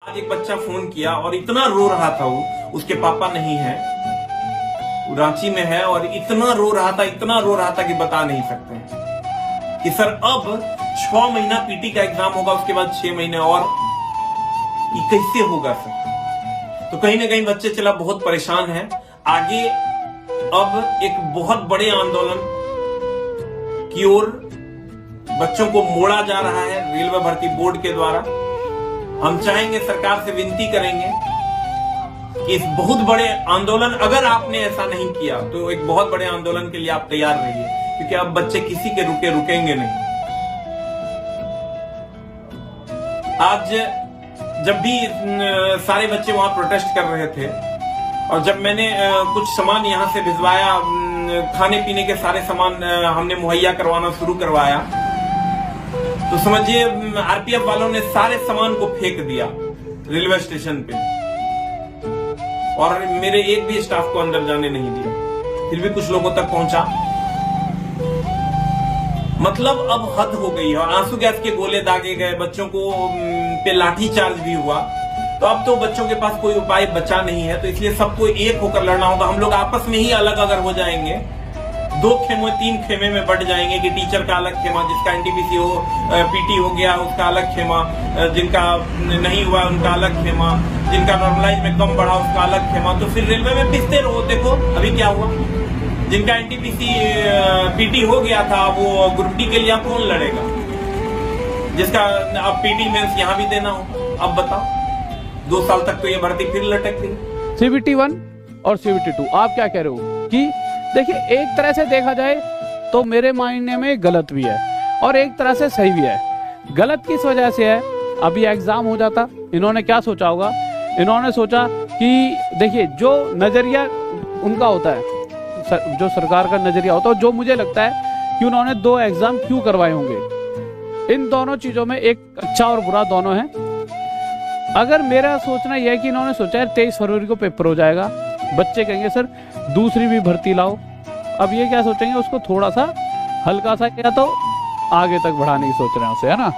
आज एक बच्चा फोन किया और इतना रो रहा था, वो उसके पापा नहीं है, वो रांची में है, और इतना रो रहा था कि बता नहीं सकते कि सर अब 6 महीना पीटी का एग्जाम होगा, उसके बाद 6 महीने और, ये कैसे होगा सर। तो कहीं ना कहीं बच्चे चला बहुत परेशान है। आगे अब एक बहुत बड़े आंदोलन की ओर बच्चों को मोड़ा जा रहा है रेलवे भर्ती बोर्ड के द्वारा। हम चाहेंगे, सरकार से विनती करेंगे कि इस बहुत बड़े आंदोलन, अगर आपने ऐसा नहीं किया तो एक बहुत बड़े आंदोलन के लिए आप तैयार रहिए, क्योंकि अब बच्चे किसी के रुकेंगे नहीं। आज जब भी सारे बच्चे वहां प्रोटेस्ट कर रहे थे और जब मैंने कुछ सामान यहां से भिजवाया, खाने पीने के सारे सामान हमने मुहैया करवाना शुरू करवाया, तो समझिए आरपीएफ वालों ने सारे सामान को फेंक दिया रेलवे स्टेशन पे, और मेरे एक भी स्टाफ को अंदर जाने नहीं दिया। फिर भी कुछ लोगों तक पहुंचा। मतलब अब हद हो गई है। और आंसू गैस के गोले दागे गए, बच्चों को पे लाठी चार्ज भी हुआ। तो अब तो बच्चों के पास कोई उपाय बचा नहीं है, तो इसलिए सबको एक होकर लड़ना होगा। हम लोग आपस में ही अलग अगर हो जाएंगे, 2 खेमे 3 खेमे में बढ़ जाएंगे कि टीचर का अलग खेमा, जिसका एनटीपीसी हो, पीटी हो गया उसका अलग खेमा, जिनका नहीं हुआ उनका अलग खेमा, जिनका नॉर्मलाइज में कम बढ़ा उसका अलग खेमा। तो फिर रेलवे में पिसते रहो। देखो अभी क्या हुआ, जिनका एनटीपीसी पीटी हो गया था वो ग्रुप डी के लिए अब कौन लड़ेगा, जिसका अब पीटी मेंस यहाँ भी देना हो। अब बताओ, 2 साल तक तो ये भर्ती फिर लटक गई। सीबीटी 1 और सीबीटी 2, आप क्या कह रहे हो कि देखिए, एक तरह से देखा जाए तो मेरे मायने में गलत भी है और एक तरह से सही भी है। गलत किस वजह से है, अभी एग्जाम हो जाता, इन्होंने क्या सोचा होगा, इन्होंने सोचा कि देखिए जो नजरिया उनका होता है, जो सरकार का नजरिया होता है, जो मुझे लगता है कि उन्होंने 2 एग्जाम क्यों करवाए होंगे। इन दोनों चीजों में एक अच्छा और बुरा दोनों है। अगर मेरा सोचना यह है कि इन्होंने सोचा है 23 फरवरी को पेपर हो जाएगा, बच्चे कहेंगे सर दूसरी भी भर्ती लाओ। अब ये क्या सोचेंगे, उसको थोड़ा सा हल्का सा या तो आगे तक बढ़ाने की सोच रहे हैं उसे, है ना।